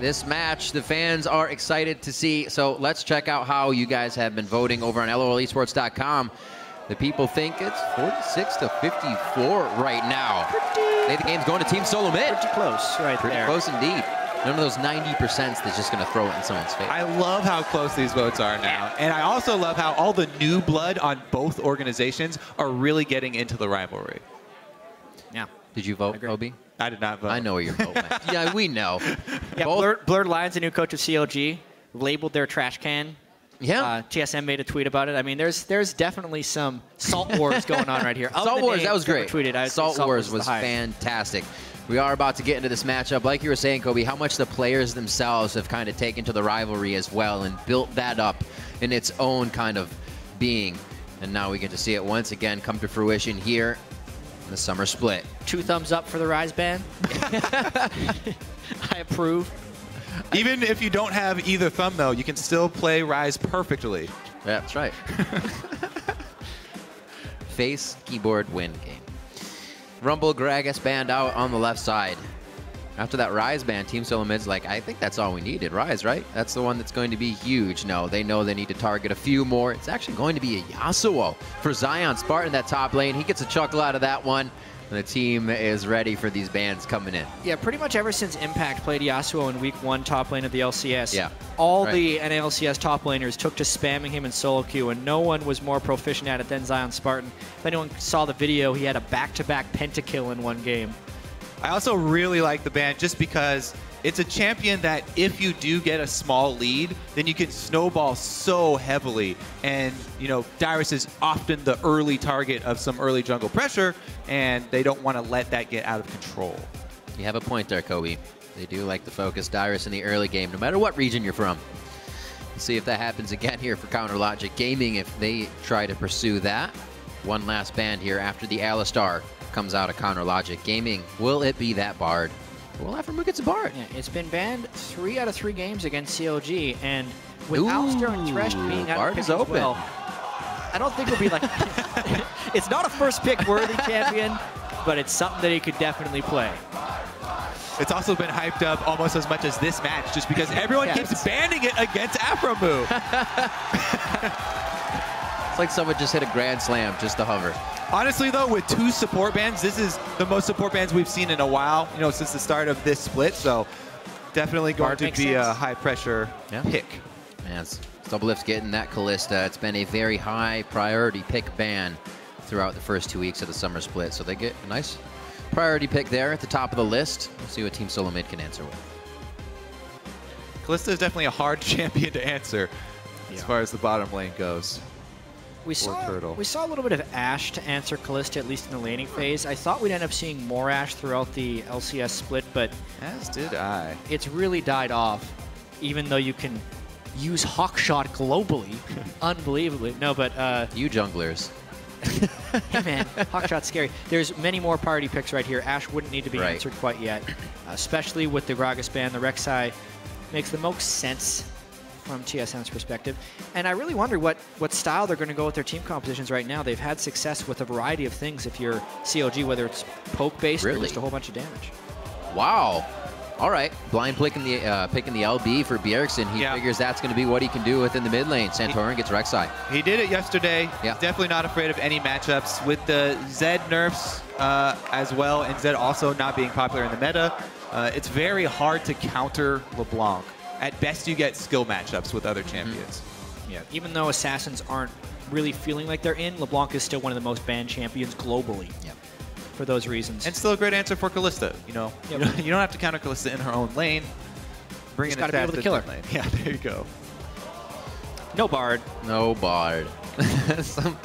This match, the fans are excited to see. So let's check out how you guys have been voting over on LOLesports.com. The people think it's 46 to 54 right now. I think the game's going to Team SoloMid. Pretty close right there. Pretty close indeed. None of those 90% that's just going to throw it in someone's face. I love how close these votes are now. And I also love how all the new blood on both organizations are really getting into the rivalry. Yeah. Did you vote, Obi? I did not vote. I know where your vote went. Yeah, we know. Yeah, Blurred Lions, the new coach of CLG, labeled their trash can. Yeah. TSM made a tweet about it. I mean, there's definitely some Salt Wars going on right here. Salt Wars, that was great. Salt Wars was fantastic. We are about to get into this matchup. Like you were saying, Kobe, how much the players themselves have kind of taken to the rivalry as well and built that up in its own kind of being. And now we get to see it once again come to fruition here in the summer split. 2 thumbs up for the Rise ban. I approve. Even if you don't have either thumb, though, you can still play Rise perfectly. Yeah, that's right. Face, keyboard, win game. Rumble, Gragas banned out on the left side. After that Rise ban, Team SoloMid's like, I think that's all we needed. Rise, right? That's the one that's going to be huge. No, they know they need to target a few more. It's actually going to be a Yasuo for Zion Spartan, that top lane. He gets a chuckle out of that one. And the team is ready for these bans coming in. Yeah, pretty much ever since Impact played Yasuo in Week 1 top lane of the LCS, all the NALCS top laners took to spamming him in solo queue, and no one was more proficient at it than Zion Spartan. If anyone saw the video, he had a back-to-back pentakill in one game. I also really like the ban just because it's a champion that if you do get a small lead, then you can snowball so heavily. And, you know, Dyrus is often the early target of some early jungle pressure, and they don't want to let that get out of control. You have a point there, Kobe. They do like to focus Dyrus in the early game, no matter what region you're from. Let's see if that happens again here for Counter Logic Gaming if they try to pursue that. One last ban here after the Alistar comes out of Counter Logic Gaming. Will it be that Bard? Well, Aftermoon gets a Bard. Yeah, it's been banned 3 out of 3 games against CLG, and with Alistar and Thresh being out of pick as well, I don't think it'll be like... It's not a first pick worthy champion, but it's something that he could definitely play. It's also been hyped up almost as much as this match, just because everyone keeps banning it against Afromoo. It's like someone just hit a grand slam just to hover. Honestly, though, with 2 support bans, this is the most support bans we've seen in a while, you know, since the start of this split. So definitely going to be a high-pressure pick. Man, Doublelift's getting that Kalista. It's been a very high priority pick ban throughout the first 2 weeks of the summer split. So they get a nice priority pick there at the top of the list. We'll see what Team SoloMid can answer with. Kalista is definitely a hard champion to answer as far as the bottom lane goes. We saw a little bit of Ashe to answer Kalista, at least in the laning phase. I thought we'd end up seeing more Ashe throughout the LCS split, but as did I. It's really died off, even though you can use Hawkshot globally. Unbelievably. No, but... you junglers. Hey, man. Hawkshot's scary. There's many more priority picks right here. Ashe wouldn't need to be answered quite yet, especially with the Gragas ban. The Rek'Sai makes the most sense from TSM's perspective. And I really wonder what style they're going to go with their team compositions right now. They've had success with a variety of things if you're CLG, whether it's poke-based or just a whole bunch of damage. Wow. All right. Blind picking the LB for Bjergsen. He figures that's going to be what he can do within the mid lane. Santorin gets Rek'Sai. He did it yesterday. He's definitely not afraid of any matchups. With the Zed nerfs as well, and Zed also not being popular in the meta, it's very hard to counter LeBlanc. At best, you get skill matchups with other champions. Yeah, even though Assassins aren't really feeling like they're in, LeBlanc is still one of the most banned champions globally. For those reasons. And still a great answer for Kalista. You know, you don't have to counter Kalista in her own lane. Bring in gotta be able to kill her. Lane. Yeah, there you go. No Bard. No Bard. Some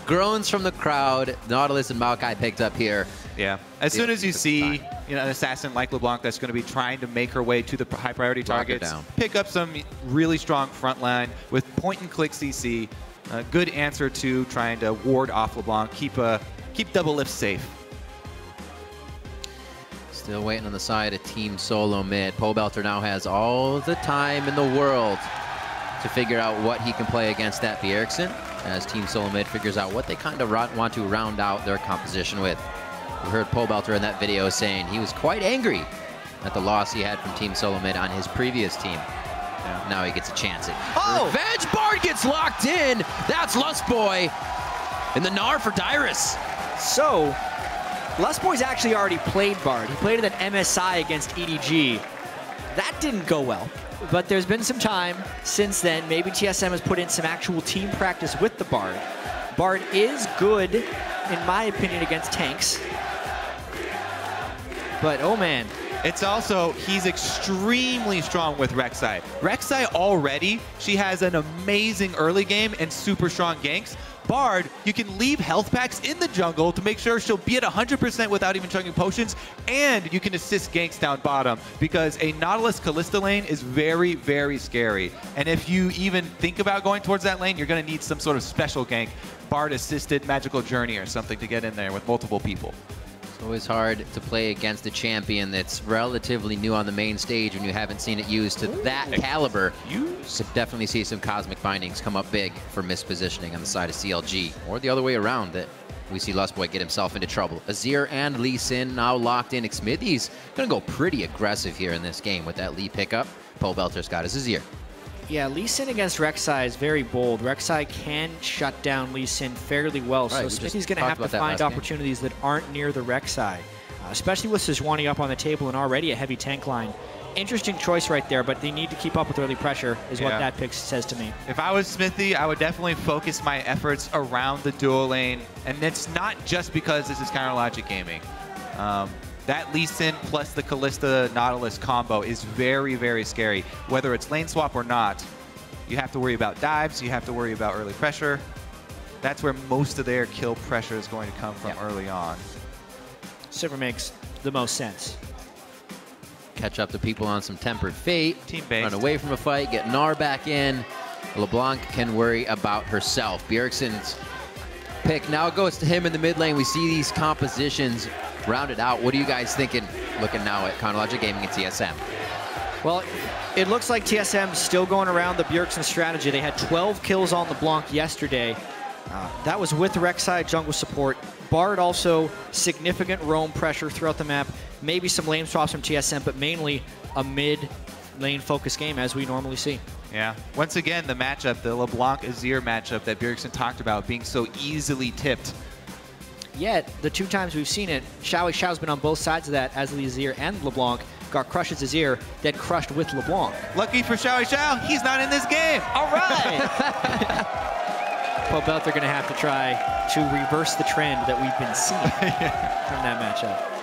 groans from the crowd. Nautilus and Maokai picked up here. Yeah. As soon as you see an assassin like LeBlanc that's going to be trying to make her way to the high priority targets, pick up some really strong front line with point and click CC. A good answer to trying to ward off LeBlanc. Keep Doublelift safe. Still waiting on the side of Team SoloMid. Pobelter now has all the time in the world to figure out what he can play against that Bjergsen, as Team SoloMid figures out what they kind of want to round out their composition with. We heard Pobelter in that video saying he was quite angry at the loss he had from Team SoloMid on his previous team. Yeah. Now he gets a chance at revenge. Bard gets locked in. That's Lustboy in the Gnar for Dyrus. So, Lustboy's actually already played Bard. He played it at MSI against EDG. That didn't go well. But there's been some time since then. Maybe TSM has put in some actual team practice with the Bard. Bard is good, in my opinion, against tanks. But, oh man. It's also, he's extremely strong with Rek'Sai. Rek'Sai already, she has an amazing early game and super strong ganks. Bard, you can leave health packs in the jungle to make sure she'll be at 100% without even chugging potions, and you can assist ganks down bottom because a Nautilus Kalista lane is very, very scary. And if you even think about going towards that lane, you're going to need some sort of special gank, Bard assisted magical journey or something to get in there with multiple people. It's always hard to play against a champion that's relatively new on the main stage when you haven't seen it used to that caliber. You could definitely see some cosmic bindings come up big for mispositioning on the side of CLG, or the other way around, that we see Lustboy get himself into trouble. Azir and Lee Sin now locked in. Xmithie's gonna go pretty aggressive here in this game with that Lee pickup. Pobelter's got his Azir. Yeah, Lee Sin against Rek'Sai is very bold. Rek'Sai can shut down Lee Sin fairly well, right, so Smithy's going to have to find opportunities that aren't near the Rek'Sai, especially with Sejuani up on the table and already a heavy tank line. Interesting choice right there, but they need to keep up with early pressure, is what that pick says to me. If I was Smithy, I would definitely focus my efforts around the dual lane, and it's not just because this is Counter Logic Gaming. That Lee Sin plus the Kalista Nautilus combo is very, very scary. Whether it's lane swap or not, you have to worry about dives, you have to worry about early pressure. That's where most of their kill pressure is going to come from early on. Silver makes the most sense. Catch up to people on some Tempered Fate. Team-based. Run away from a fight, get Gnar back in. LeBlanc can worry about herself. Bjergsen's pick now goes to him in the mid lane. We see these compositions rounded out. What are you guys thinking looking now at Counter Logic Gaming and TSM? Well, it looks like TSM's still going around the Bjergsen strategy. They had 12 kills on LeBlanc yesterday. That was with Rek'Sai jungle support. Bard also significant roam pressure throughout the map. Maybe some lane swaps from TSM, but mainly a mid lane focus game as we normally see. Yeah. Once again, the matchup, the LeBlanc-Azir matchup that Bjergsen talked about being so easily tipped. Yet, the two times we've seen it, Xiao's been on both sides of that as the Azir and LeBlanc. Got crushed as Azir, then crushed with LeBlanc. Lucky for Xiao, he's not in this game. All right. Pobelter going to have to try to reverse the trend that we've been seeing from that matchup.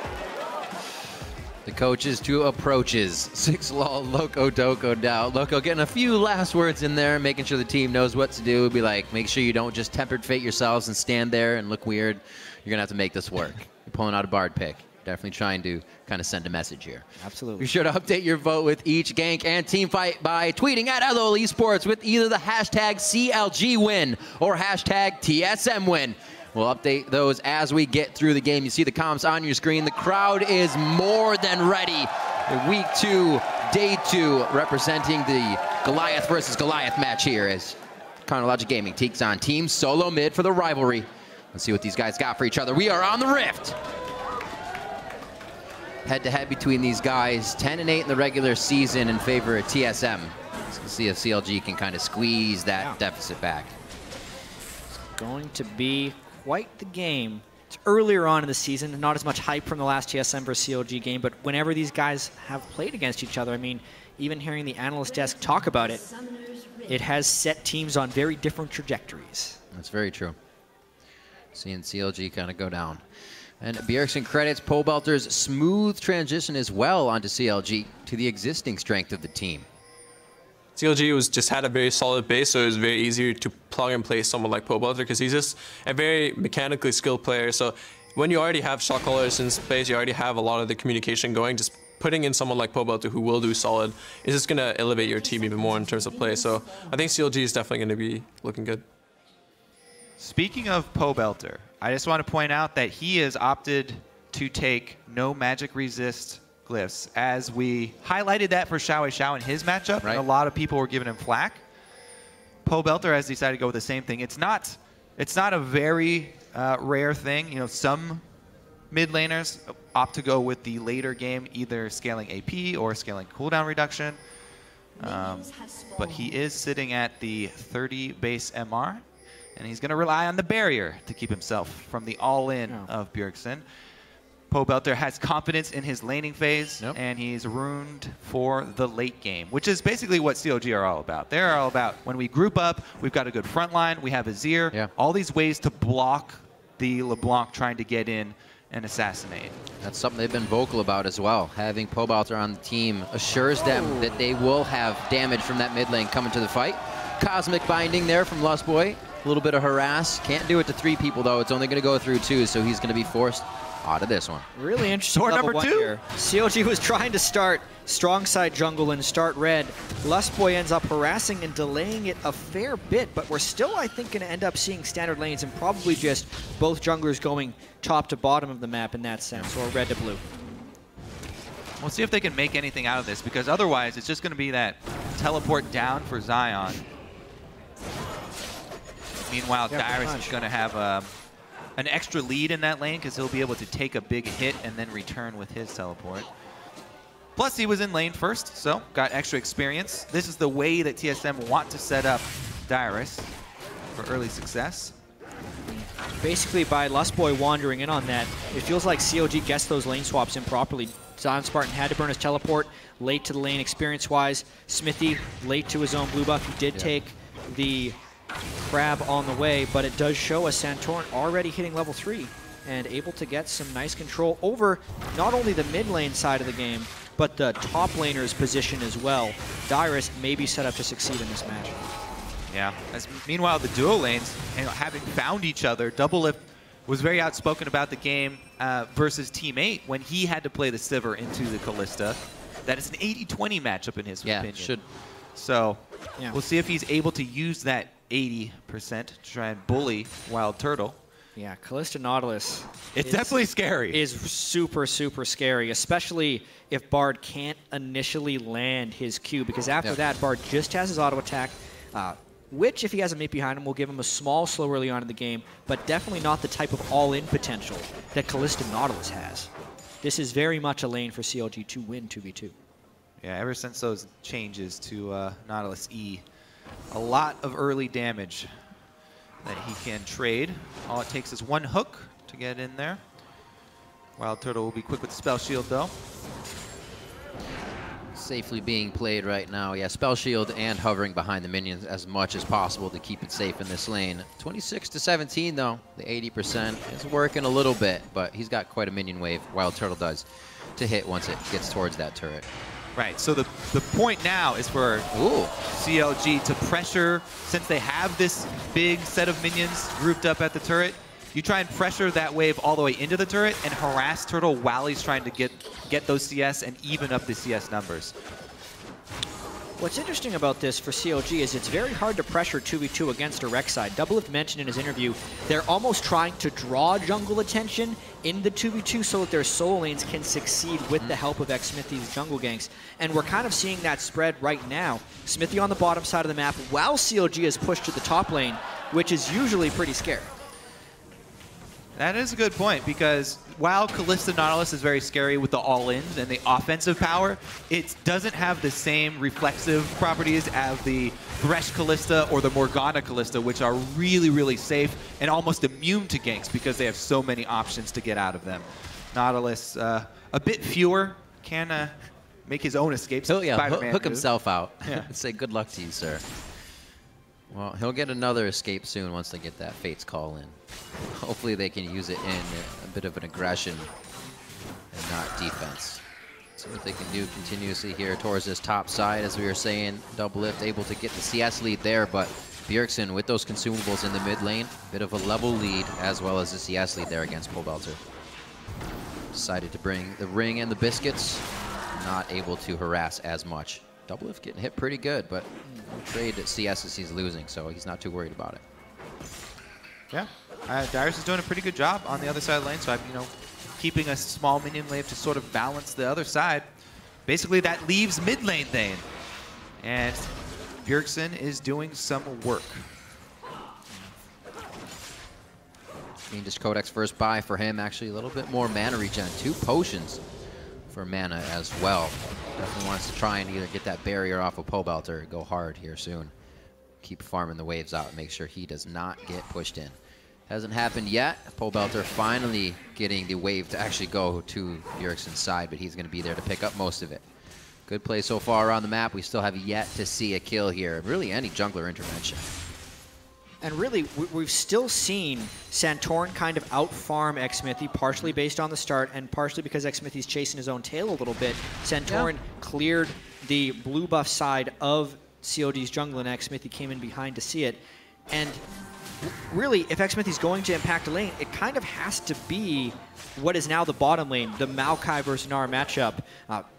The coaches to approaches. 6-lol, Loco Doco down. Loco getting a few last words in there, making sure the team knows what to do. Be like, make sure you don't just Tempered Fate yourselves and stand there and look weird. You're going to have to make this work. You're pulling out a Bard pick. Definitely trying to kind of send a message here. Absolutely. Be sure to update your vote with each gank and team fight by tweeting at LOL Esports with either the hashtag CLG win or hashtag TSM win. We'll update those as we get through the game. You see the comps on your screen. The crowd is more than ready. Week 2, day 2, representing the Goliath versus Goliath match here as Counter Logic Gaming takes on Team SoloMid for the rivalry. Let's see what these guys got for each other. We are on the Rift. Head-to-head between these guys, 10-8 in the regular season in favor of TSM. Let's see if CLG can kind of squeeze that deficit back. It's going to be quite the game. It's earlier on in the season, not as much hype from the last TSM versus CLG game, but whenever these guys have played against each other, I mean, even hearing the analyst desk talk about it, it has set teams on very different trajectories. That's very true. Seeing CLG kind of go down. And Bjergsen credits Pobelter's smooth transition as well onto CLG to the existing strength of the team. CLG just had a very solid base, so it was very easy to plug and play someone like Pobelter because he's just a very mechanically skilled player. So when you already have shot callers in space, you already have a lot of the communication going. Just putting in someone like Pobelter who will do solid is just going to elevate your team even more in terms of play. So I think CLG is definitely going to be looking good. Speaking of Pobelter, I just want to point out that he has opted to take no magic resist glyphs, as we highlighted that for Xiao in his matchup, and a lot of people were giving him flack. Pobelter has decided to go with the same thing. It's not a very rare thing. You know, some mid laners opt to go with the later game, either scaling AP or scaling cooldown reduction. But he is sitting at the 30 base MR, and he's going to rely on the barrier to keep himself from the all-in of Bjergsen. Pobelter has confidence in his laning phase, and he's ruined for the late game, which is basically what CLG are all about. They're all about when we group up, we've got a good front line, we have Azir, all these ways to block the LeBlanc trying to get in and assassinate. That's something they've been vocal about as well. Having Pobelter on the team assures them that they will have damage from that mid lane coming to the fight. Cosmic binding there from Lustboy. A little bit of harass. Can't do it to 3 people though. It's only going to go through 2, so he's going to be forced out of this one. Really interesting Door level number 1 2 here. CLG was trying to start strong side jungle and start red. Lustboy ends up harassing and delaying it a fair bit, but we're still, I think, going to end up seeing standard lanes and probably just both junglers going top to bottom of the map in that sense, or red to blue. We'll see if they can make anything out of this, because otherwise it's just going to be that teleport down for Zion. Meanwhile, Dyrus is going to have an extra lead in that lane because he'll be able to take a big hit and then return with his teleport. Plus, he was in lane first, so got extra experience. This is the way that TSM want to set up Dyrus for early success. Basically, by Lustboy wandering in on that, it feels like CLG guessed those lane swaps improperly. Zion Spartan had to burn his teleport late to the lane experience-wise. Smithy late to his own blue buff. He did take the crab on the way, but it does show us Santorin already hitting level 3 and able to get some nice control over not only the mid lane side of the game, but the top laner's position as well. Dyrus may be set up to succeed in this match. Yeah. Meanwhile, the duo lanes, having found each other, Doublelift was very outspoken about the game versus Team 8 when he had to play the Sivir into the Kalista. That is an 80-20 matchup in his opinion. So we'll see if he's able to use that 80% to try and bully Wild Turtle. Yeah, Kalista Nautilus. It's definitely scary. Is super, super scary, especially if Bard can't initially land his Q, because after that, Bard just has his auto attack, which, if he has a mate behind him, will give him a small slow early on in the game, but definitely not the type of all-in potential that Kalista Nautilus has. This is very much a lane for CLG to win 2v2. Yeah, ever since those changes to Nautilus E, a lot of early damage that he can trade. All it takes is one hook to get in there. Wild Turtle will be quick with the spell shield though. Safely being played right now. Yeah, spell shield and hovering behind the minions as much as possible to keep it safe in this lane. 26-17 though. The 80% is working a little bit, but he's got quite a minion wave, Wild Turtle does, to hit once it gets towards that turret. Right, so the point now is for CLG to pressure, since they have this big set of minions grouped up at the turret, you try and pressure that wave all the way into the turret and harass Turtle while he's trying to get those CS and even up the CS numbers. What's interesting about this for CLG is it's very hard to pressure 2v2 against a Rek'Sai. Doublelift mentioned in his interview they're almost trying to draw jungle attention in the 2v2 so that their solo lanes can succeed with the help of Xmithy's jungle ganks. And we're kind of seeing that spread right now. Smithy on the bottom side of the map while CLG is pushed to the top lane, which is usually pretty scary. That is a good point, because while Kalista Nautilus is very scary with the all-ins and the offensive power, it doesn't have the same reflexive properties as the Thresh Kalista or the Morgana Kalista, which are really, really safe and almost immune to ganks because they have so many options to get out of them. Nautilus, a bit fewer, can make his own escapes. He'll hook himself out and say, good luck to you, sir. Well, he'll get another escape soon once they get that Fate's Call in. Hopefully they can use it in a bit of an aggression and not defense. See what they can do continuously here towards this top side. As we were saying, Doublelift able to get the CS lead there, but Bjergsen with those consumables in the mid lane, bit of a level lead as well as the CS lead there against Pobelter. Decided to bring the ring and the biscuits, not able to harass as much. Doublelift getting hit pretty good, but trade CS as he's losing, so he's not too worried about it. Yeah, Dyrus is doing a pretty good job on the other side of the lane, so keeping a small minion wave to sort of balance the other side. Basically, that leaves mid lane then, and Bjergsen is doing some work. Fiendish Codex first buy for him. Actually, a little bit more mana regen. 2 potions for mana as well. Definitely wants to try and either get that barrier off of Pobelter or go hard here soon. Keep farming the waves out and make sure he does not get pushed in. Hasn't happened yet. Pobelter finally getting the wave to actually go to Bjergsen's side, but he's going to be there to pick up most of it. Good play so far around the map. We still have yet to see a kill here. Really, any jungler intervention. And really, we've still seen Santorin kind of out-farm Xmithy, partially based on the start and partially because Xmithy's chasing his own tail a little bit. Santorin cleared the blue buff side of COD's jungle, and Xmithy came in behind to see it. And really, if Xmithy's going to impact a lane, it kind of has to be what is now the bottom lane, the Maokai versus Nara matchup.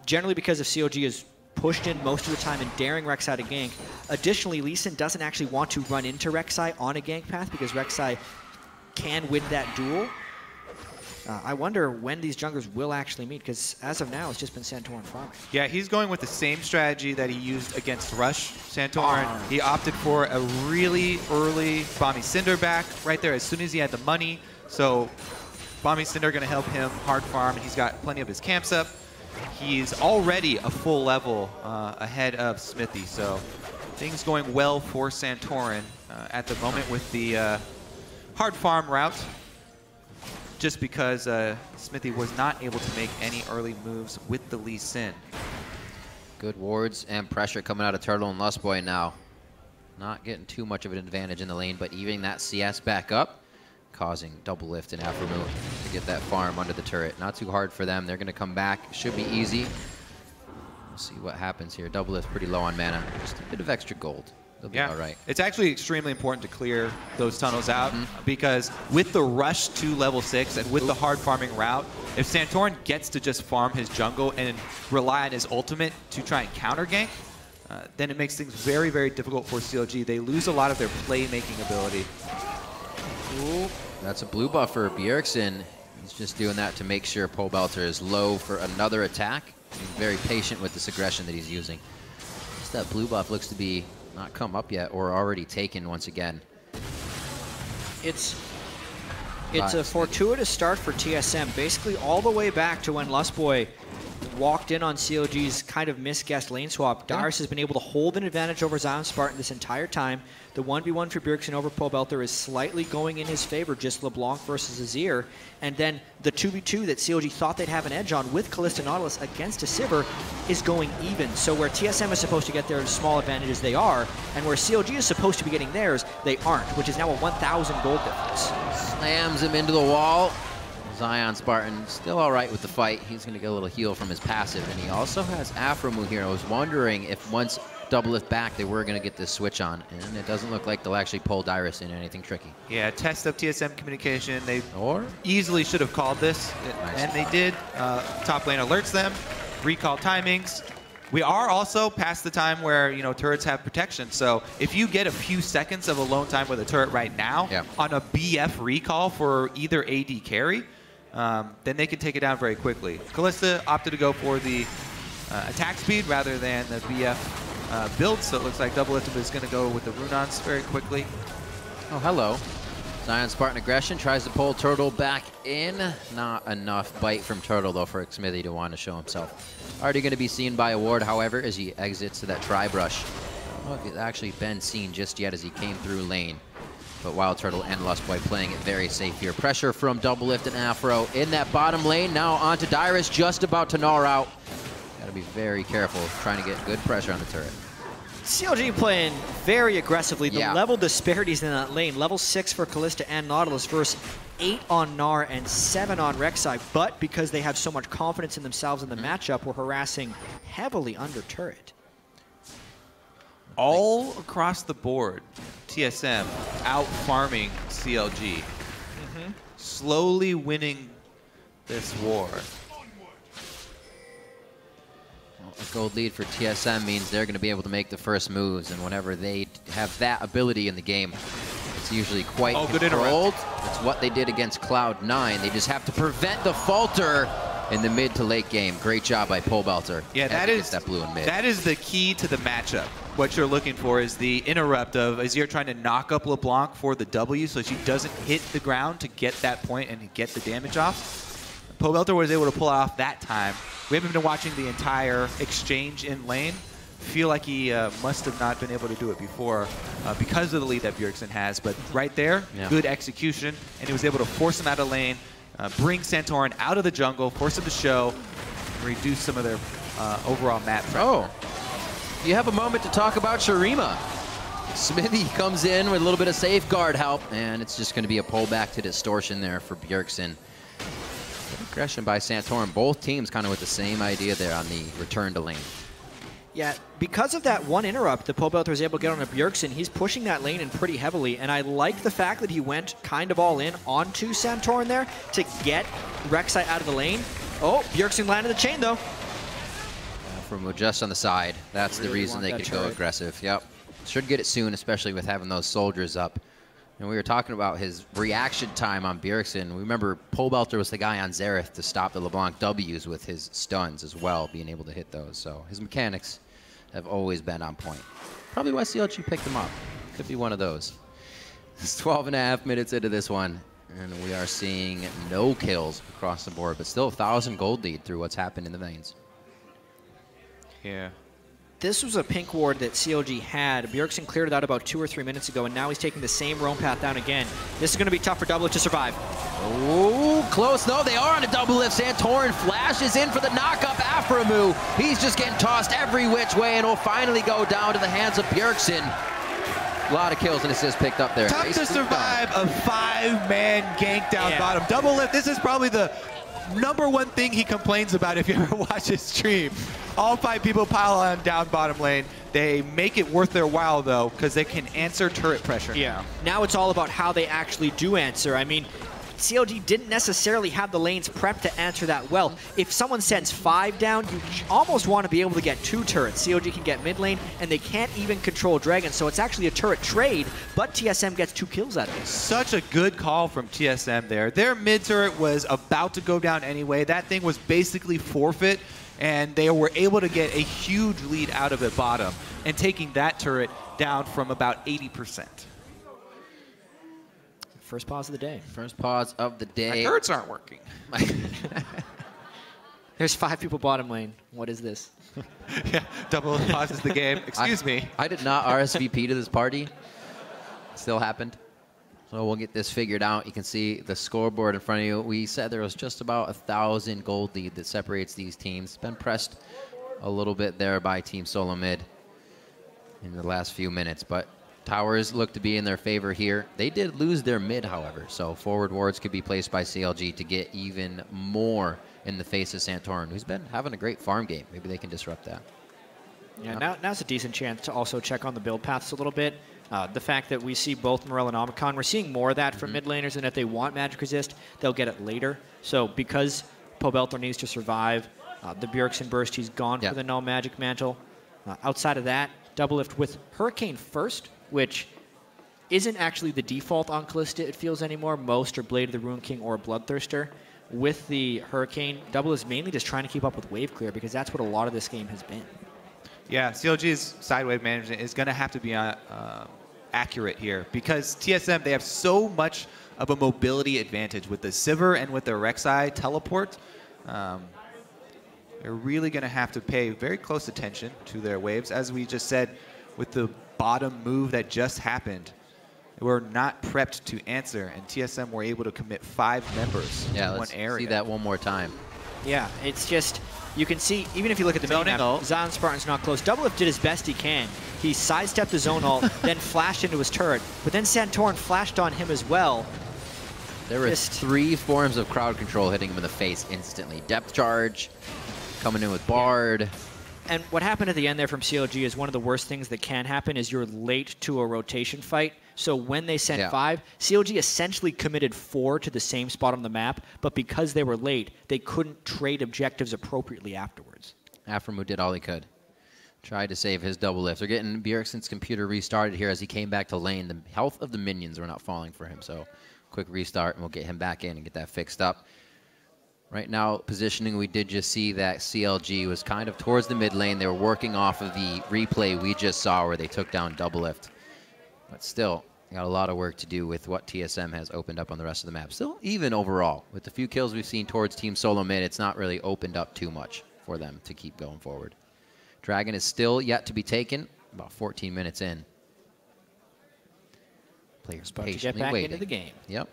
Generally because if COG is pushed in most of the time and daring Rek'Sai to gank. Additionally, Lee Sin doesn't actually want to run into Rek'Sai on a gank path because Rek'Sai can win that duel. I wonder when these junglers will actually meet, because as of now, it's just been Santorin farming. Yeah, he's going with the same strategy that he used against Rush Santorin. He opted for a really early Bomby Cinder back right there as soon as he had the money. So Bomby Cinder going to help him hard farm, and he's got plenty of his camps up. He's already a full level ahead of Smithy, so things going well for Santorin at the moment with the hard farm route. Just because Smithy was not able to make any early moves with the Lee Sin. Good wards and pressure coming out of Turtle and Lustboy now. Not getting too much of an advantage in the lane, but evening that CS back up, causing double lift and Afromu to get that farm under the turret. Not too hard for them. They're going to come back. Should be easy. We'll see what happens here. Double lift pretty low on mana. Just a bit of extra gold. They'll be all right. It's actually extremely important to clear those tunnels out because with the rush to level 6 and with the hard farming route, if Santorin gets to just farm his jungle and rely on his ultimate to try and counter gank, then it makes things very, very difficult for CLG. They lose a lot of their playmaking ability. Ooh, that's a blue buff for Bjergsen. He's just doing that to make sure Pobelter is low for another attack. He's very patient with this aggression that he's using. Just that blue buff looks to be not come up yet or already taken once again. It's a fortuitous start for TSM, basically all the way back to when Lustboy walked in on CLG's kind of misguessed lane swap. Darius has been able to hold an advantage over Zion Spartan this entire time. The 1v1 for Bjergsen over Pobelter is slightly going in his favor, just LeBlanc versus Azir. And then the 2v2 that CLG thought they'd have an edge on with Kalista Nautilus against a Sivir is going even. So where TSM is supposed to get their small advantages, they are. And where CLG is supposed to be getting theirs, they aren't, which is now a 1,000 gold difference. Slams him into the wall. Zion Spartan still all right with the fight. He's going to get a little heal from his passive, and he also has Afromu here. I was wondering if once double lift back, they were going to get this switch on, and it doesn't look like they'll actually pull Dyrus in anything tricky. Yeah, test of TSM communication. They easily should have called this, and they did. Top lane alerts them, recall timings. We are also past the time where, you know, turrets have protection. So if you get a few seconds of alone time with a turret right now on a BF recall for either AD carry, then they can take it down very quickly. Kalista opted to go for the attack speed rather than the BF build, so it looks like Double Lift is going to go with the Runons very quickly. Oh, hello. Zion Spartan aggression tries to pull Turtle back in. Not enough bite from Turtle, though, for Xmithy to want to show himself. Already going to be seen by a ward, however, as he exits to that Tri-Brush. I don't know if he's actually been seen just yet as he came through lane. But Wild Turtle and Lustboy playing it very safe here. Pressure from Double Lift and Afro in that bottom lane. Now onto Dyrus, just about to gnaw out. Got to be very careful trying to get good pressure on the turret. CLG playing very aggressively. The level disparities in that lane. Level 6 for Kalista and Nautilus versus 8 on Gnar and 7 on Rek'Sai. But because they have so much confidence in themselves in the matchup, we're harassing heavily under turret. All across the board, TSM out farming CLG. Slowly winning this war. A gold lead for TSM means they're going to be able to make the first moves, and whenever they have that ability in the game, it's usually quite controlled. It's what they did against Cloud9. They just have to prevent the falter. in the mid to late game. Great job by Pole Belter. Yeah, that is the key to the matchup. What you're looking for is the interrupt of Azir trying to knock up LeBlanc for the W so she doesn't hit the ground to get that point and get the damage off. Pole Belter was able to pull off that time. We haven't been watching the entire exchange in lane. Feel like he must have not been able to do it before because of the lead that Bjergsen has. But right there, good execution, and he was able to force him out of lane, bring Santorin out of the jungle, force him to show, reduce some of their overall map pressure. Oh, you have a moment to talk about Shurima. Smithy comes in with a little bit of safeguard help, and it's just going to be a pullback to distortion there for Bjergsen. Good aggression by Santorin. Both teams kind of with the same idea there on the return to lane. Yeah, because of that one interrupt that Pole Belter was able to get on a Bjergsen, he's pushing that lane in pretty heavily, and I like the fact that he went kind of all in onto Santorin there to get Rek'Sai out of the lane. Oh, Bjergsen landed the chain, though. From just on the side, that's really the reason they could go aggressive. Yep, should get it soon, especially with having those soldiers up. And we were talking about his reaction time on Bjergsen. We remember Pole Belter was the guy on Xerath to stop the LeBlanc W's with his stuns as well, being able to hit those. So his mechanics have always been on point. Probably why CLG picked him up. Could be one of those. It's 12.5 minutes into this one, and we are seeing no kills across the board, but still 1,000 gold lead through what's happened in the lanes. Yeah. This was a pink ward that CLG had. Bjergsen cleared it out about 2 or 3 minutes ago, and now he's taking the same roam path down again. This is going to be tough for Double to survive. Oh, close. No, they are on a double lift. Santorin flashes in for the knock-up. Aphromoo, he's just getting tossed every which way, and will finally go down to the hands of Bjergsen. A lot of kills and assists picked up there. Tough to survive a 5-man gank down bottom. Double lift, this is probably the #1 thing he complains about if you ever watch his stream. All 5 people pile on down bottom lane. They make it worth their while, though, because they can answer turret pressure. Yeah. Now it's all about how they actually do answer. I mean, CLG didn't necessarily have the lanes prepped to answer that well. If someone sends 5 down, you almost want to be able to get 2 turrets. CLG can get mid lane, and they can't even control Dragon, so it's actually a turret trade, but TSM gets 2 kills out of it. Such a good call from TSM there. Their mid turret was about to go down anyway. That thing was basically forfeit, and they were able to get a huge lead out of it bottom, and taking that turret down from about 80%. First pause of the day. First pause of the day. My turrets aren't working. There's 5 people bottom lane. What is this? Yeah, double pauses the game. Excuse me. I did not RSVP to this party. Still happened. So we'll get this figured out. You can see the scoreboard in front of you. We said there was just about 1,000 gold lead that separates these teams. It's been pressed a little bit there by Team SoloMid in the last few minutes, but towers look to be in their favor here. They did lose their mid, however, so forward wards could be placed by CLG to get even more in the face of Santorin, who's been having a great farm game. Maybe they can disrupt that. Yeah, now's a decent chance to also check on the build paths a little bit. The fact that we see both Morel and Omicron, we're seeing more of that from mid laners, and if they want magic resist, they'll get it later. So because Pole Belter needs to survive the Bjergsen burst, he's gone for the no magic mantle. Outside of that, double lift with Hurricane first, which isn't actually the default on Kalista, it feels anymore. Most are Blade of the Rune King or Bloodthirster. With the Hurricane, double is mainly just trying to keep up with wave clear, because that's what a lot of this game has been. Yeah, CLG's side wave management is going to have to be accurate here, because TSM, they have so much of a mobility advantage with the Sivir and with the Rek'Sai teleport. They're really going to have to pay very close attention to their waves. As we just said, with the bottom move that just happened, we're not prepped to answer, and TSM were able to commit 5 members in one area. Let's see that one more time. Yeah, it's just, you can see, even if you look at the minimap, Zion Spartan's not close. Doublelift did his best he can. He sidestepped the zone ult, then flashed into his turret, but then Santorin flashed on him as well. There were 3 forms of crowd control hitting him in the face instantly. Depth charge, coming in with Bard. Yeah. And what happened at the end there from CLG is one of the worst things that can happen is you're late to a rotation fight. So when they sent 5, CLG essentially committed 4 to the same spot on the map, but because they were late, they couldn't trade objectives appropriately afterwards. Aphromoo did all he could. Tried to save his double lift. They're getting Bjergsen's computer restarted here as he came back to lane. The health of the minions were not falling for him, so quick restart, and we'll get him back in and get that fixed up. Right now, positioning, we did just see that CLG was kind of towards the mid lane. They were working off of the replay we just saw where they took down double lift. But still, got a lot of work to do with what TSM has opened up on the rest of the map. Still, even overall, with the few kills we've seen towards Team SoloMid, it's not really opened up too much for them to keep going forward. Dragon is still yet to be taken, about 14 minutes in. Players about to get patiently back waiting. into the game. Yep.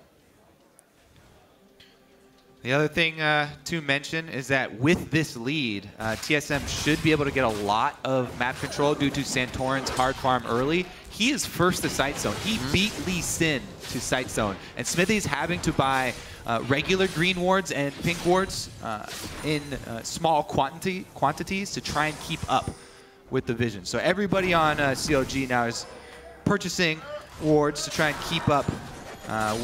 The other thing to mention is that with this lead, TSM should be able to get a lot of map control due to Santorin's hard farm early. He is first to sight zone. He beat Lee Sin to sight zone. And Smithy's having to buy regular green wards and pink wards in small quantities to try and keep up with the vision. So everybody on CLG now is purchasing wards to try and keep up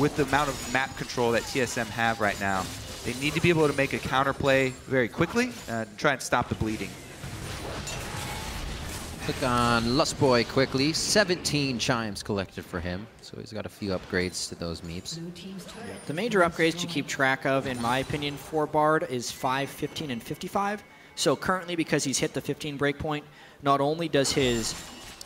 with the amount of map control that TSM have right now. They need to be able to make a counterplay very quickly and try and stop the bleeding. Click on Lustboy quickly. 17 chimes collected for him, so he's got a few upgrades to those meeps. The major upgrades to keep track of, in my opinion, for Bard is 5, 15, and 55. So currently, because he's hit the 15 breakpoint, not only does his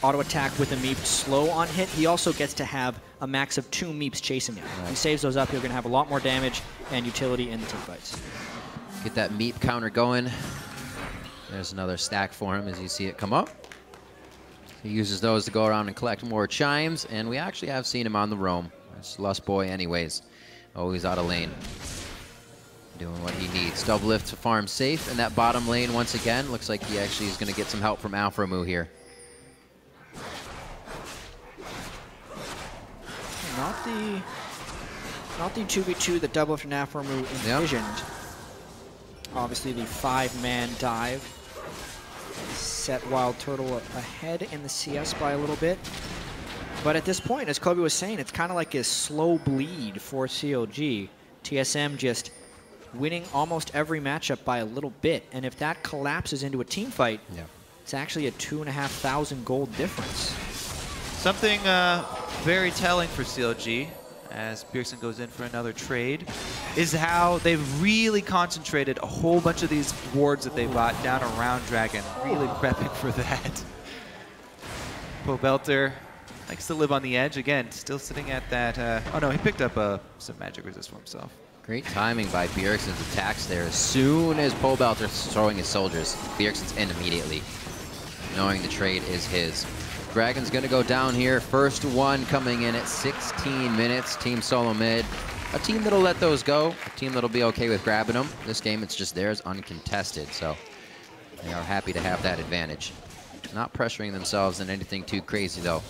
auto attack with a meep slow on hit, he also gets to have a max of 2 meeps chasing him. If he saves those up, you're going to have a lot more damage and utility in the team fights. Get that meep counter going. There's another stack for him as you see it come up. He uses those to go around and collect more chimes, and we actually have seen him on the roam. It's Lustboy anyways. Always out of lane. Doing what he needs. Double lift to farm safe, and that bottom lane once again looks like he actually is going to get some help from Alframu here. Not the 2v2 that Double Lift and Alframu envisioned. Yep. Obviously the 5-man dive set Wild Turtle ahead in the CS by a little bit. But at this point, as Kobe was saying, it's kind of like a slow bleed for CLG. TSM just winning almost every matchup by a little bit. And if that collapses into a team fight, it's actually a 2,500 gold difference. Something very telling for CLG, as Bjergsen goes in for another trade, is how they've really concentrated a whole bunch of these wards that they bought down around Dragon, really prepping for that. Pobelter likes to live on the edge. Again, still sitting at that, oh no, he picked up some magic resist for himself. Great timing by Bjergsen's attacks there. As soon as Pobelter's throwing his soldiers, Bjergsen's in immediately, knowing the trade is his. Dragon's going to go down here. First one coming in at 16 minutes. Team SoloMid. A team that'll let those go. A team that'll be okay with grabbing them. This game, it's just theirs uncontested. So they are happy to have that advantage. Not pressuring themselves in anything too crazy, though.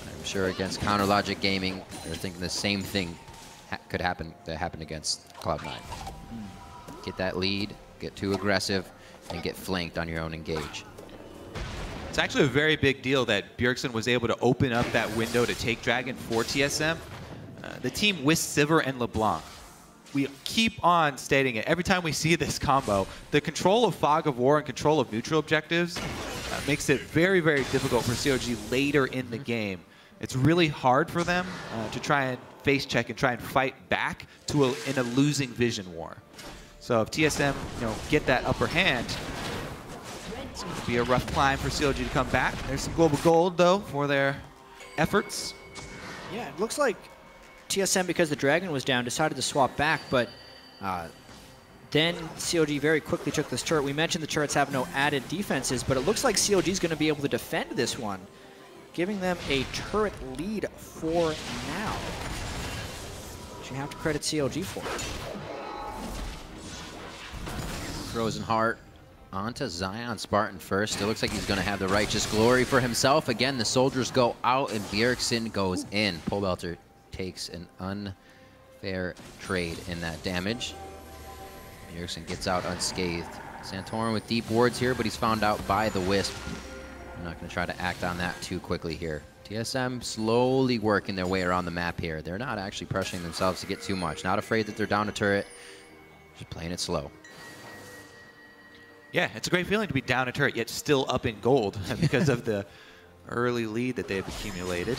I'm sure against Counter Logic Gaming, they're thinking the same thing could happen that happened against Cloud9. Get that lead, get too aggressive, and get flanked on your own engage. It's actually a very big deal that Bjergsen was able to open up that window to take Dragon for TSM. The team with Sivir and LeBlanc. We keep on stating it. Every time we see this combo, the control of Fog of War and control of neutral objectives makes it very, very difficult for CLG later in the game. It's really hard for them to try and face check and try and fight back to in a losing vision war. So if TSM get that upper hand, it's going to be a rough climb for CLG to come back. There's some global gold, though, for their efforts. Yeah, it looks like TSM, because the Dragon was down, decided to swap back, but then CLG very quickly took this turret. We mentioned the turrets have no added defenses, but it looks like CLG is going to be able to defend this one, giving them a turret lead for now. Which you have to credit CLG for. Frozen Heart onto Zion Spartan first. It looks like he's going to have the Righteous Glory for himself. Again, the soldiers go out and Bjergsen goes in. Pobelter takes an unfair trade in that damage. Bjergsen gets out unscathed. Santorin with deep wards here, but he's found out by the Wisp. I'm not going to try to act on that too quickly here. TSM slowly working their way around the map here. They're not actually pressuring themselves to get too much. Not afraid that they're down a turret. Just playing it slow. Yeah, it's a great feeling to be down a turret, yet still up in gold because of the early lead that they've accumulated.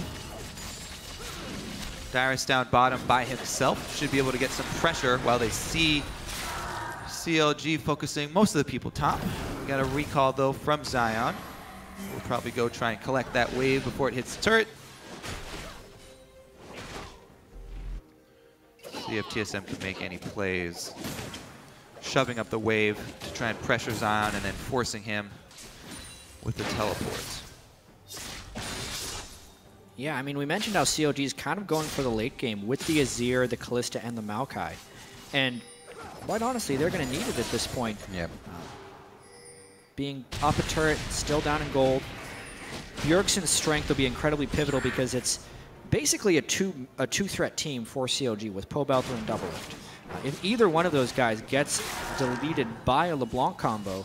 Dyrus down bottom by himself. Should be able to get some pressure while they see CLG focusing most of the people top. We got a recall, though, from Zion. We'll probably go try and collect that wave before it hits the turret. See if TSM can make any plays. Shoving up the wave to try and pressure Zion and then forcing him with the teleports. Yeah, I mean, we mentioned how CLG is kind of going for the late game with the Azir, the Kalista, and the Maokai. And quite honestly, they're going to need it at this point. Yep. Being up a turret, still down in gold. Bjergsen's strength will be incredibly pivotal because it's basically a two-threat team for CLG with Pobelter and Doublelift. If either one of those guys gets deleted by a LeBlanc combo,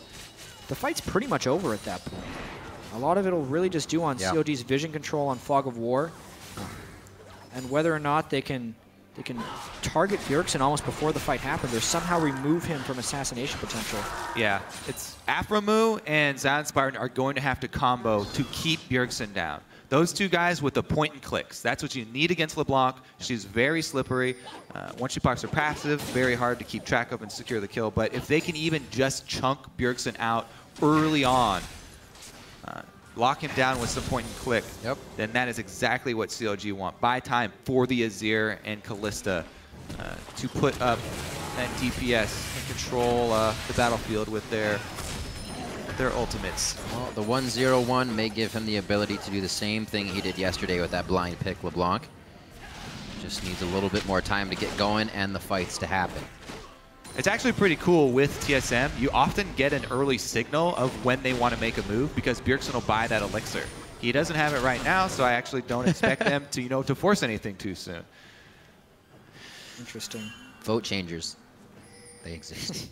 the fight's pretty much over at that point. A lot of it will really just do on CLG's vision control on Fog of War, and whether or not they can target Bjergsen almost before the fight happens, or somehow remove him from assassination potential. Yeah, it's Aframu and Zion Spartan are going to have to combo to keep Bjergsen down. Those two guys with the point and clicks. That's what you need against LeBlanc. She's very slippery. Once she pops her passive, very hard to keep track of and secure the kill. But if they can even just chunk Bjergsen out early on, lock him down with some point and click, then that is exactly what CLG want. Buy time for the Azir and Kalista to put up that DPS and control the battlefield with their ultimates. Well, the 1-0-1 may give him the ability to do the same thing he did yesterday with that blind pick LeBlanc. Just needs a little bit more time to get going and the fights to happen. It's actually pretty cool with TSM. You often get an early signal of when they want to make a move because Bjergsen will buy that elixir. He doesn't have it right now, so I actually don't expect them to, to force anything too soon. Interesting. Vote changers. They exist.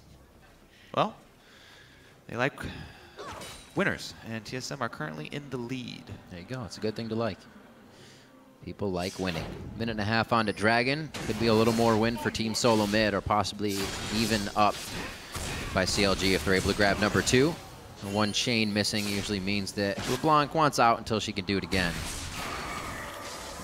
Well, they like winners, and TSM are currently in the lead. There you go. It's a good thing to like. People like winning. Minute and a half on to Dragon. Could be a little more win for Team SoloMid, or possibly even up by CLG if they're able to grab number 2. The one chain missing usually means that LeBlanc wants out until she can do it again.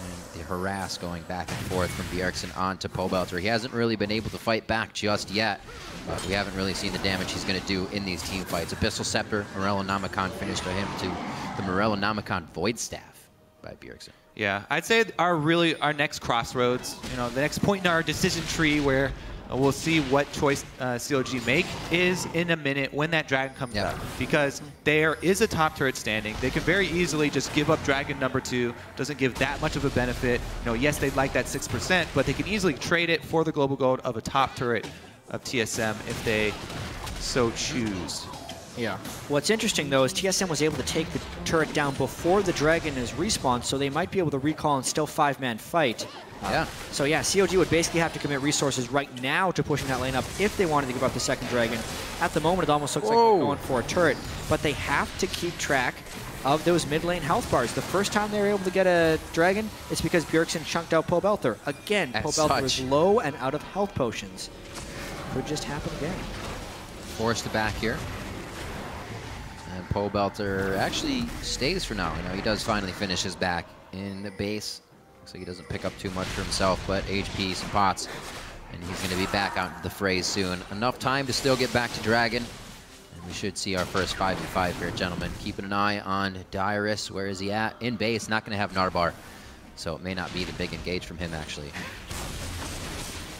And the harass going back and forth from Bjergsen onto Pobelter. He hasn't really been able to fight back just yet, but we haven't really seen the damage he's going to do in these team fights. Abyssal Scepter, Morellonomicon finished him to the Morellonomicon Void Staff by Bjergsen. Yeah, I'd say our next crossroads, the next point in our decision tree where we'll see what choice CLG make is in a minute when that Dragon comes up. Because there is a top turret standing. They can very easily just give up Dragon number 2. Doesn't give that much of a benefit. Yes, they'd like that 6%, but they can easily trade it for the global gold of a top turret of TSM if they so choose. Yeah. What's interesting, though, is TSM was able to take the turret down before the Dragon is respawned, so they might be able to recall and still 5-man fight. So yeah, CLG would basically have to commit resources right now to pushing that lane up if they wanted to give up the second Dragon. At the moment, it almost looks like they're going for a turret, but they have to keep track of those mid lane health bars. The first time they were able to get a Dragon, it's because Bjergsen chunked out Pobelter. Again, Pobelter is low and out of health potions. Could just happen again. Forced to back here. And Pobelter actually stays for now. He does finally finish his back in the base. Looks like he doesn't pick up too much for himself, but HP, some pots, and he's going to be back out into the fray soon. Enough time to still get back to Dragon, and we should see our first 5v5 here, gentlemen. Keeping an eye on Dyrus. Where is he at? In base, not going to have Narbar, so it may not be the big engage from him, actually.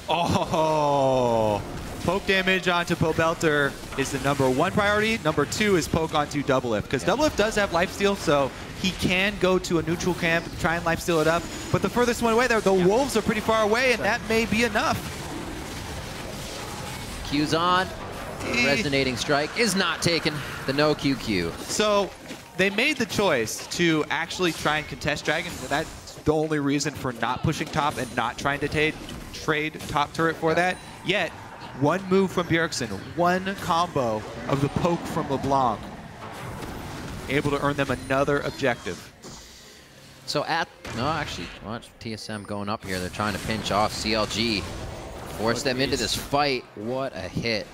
Oh! Poke damage onto Pobelter is the #1 priority. #2 is poke onto Doublelift, because Doublelift does have lifesteal, so he can go to a neutral camp and try and lifesteal it up. But the furthest one away there, the wolves are pretty far away, and that may be enough. Q's on. Resonating strike is not taken. The no QQ. So they made the choice to actually try and contest Dragon. That's the only reason for not pushing top and not trying to trade top turret for that. Yet, one move from Bjergsen, one combo of the poke from LeBlanc, able to earn them another objective. So actually, watch TSM going up here. They're trying to pinch off CLG. Force them into this fight. What a hit.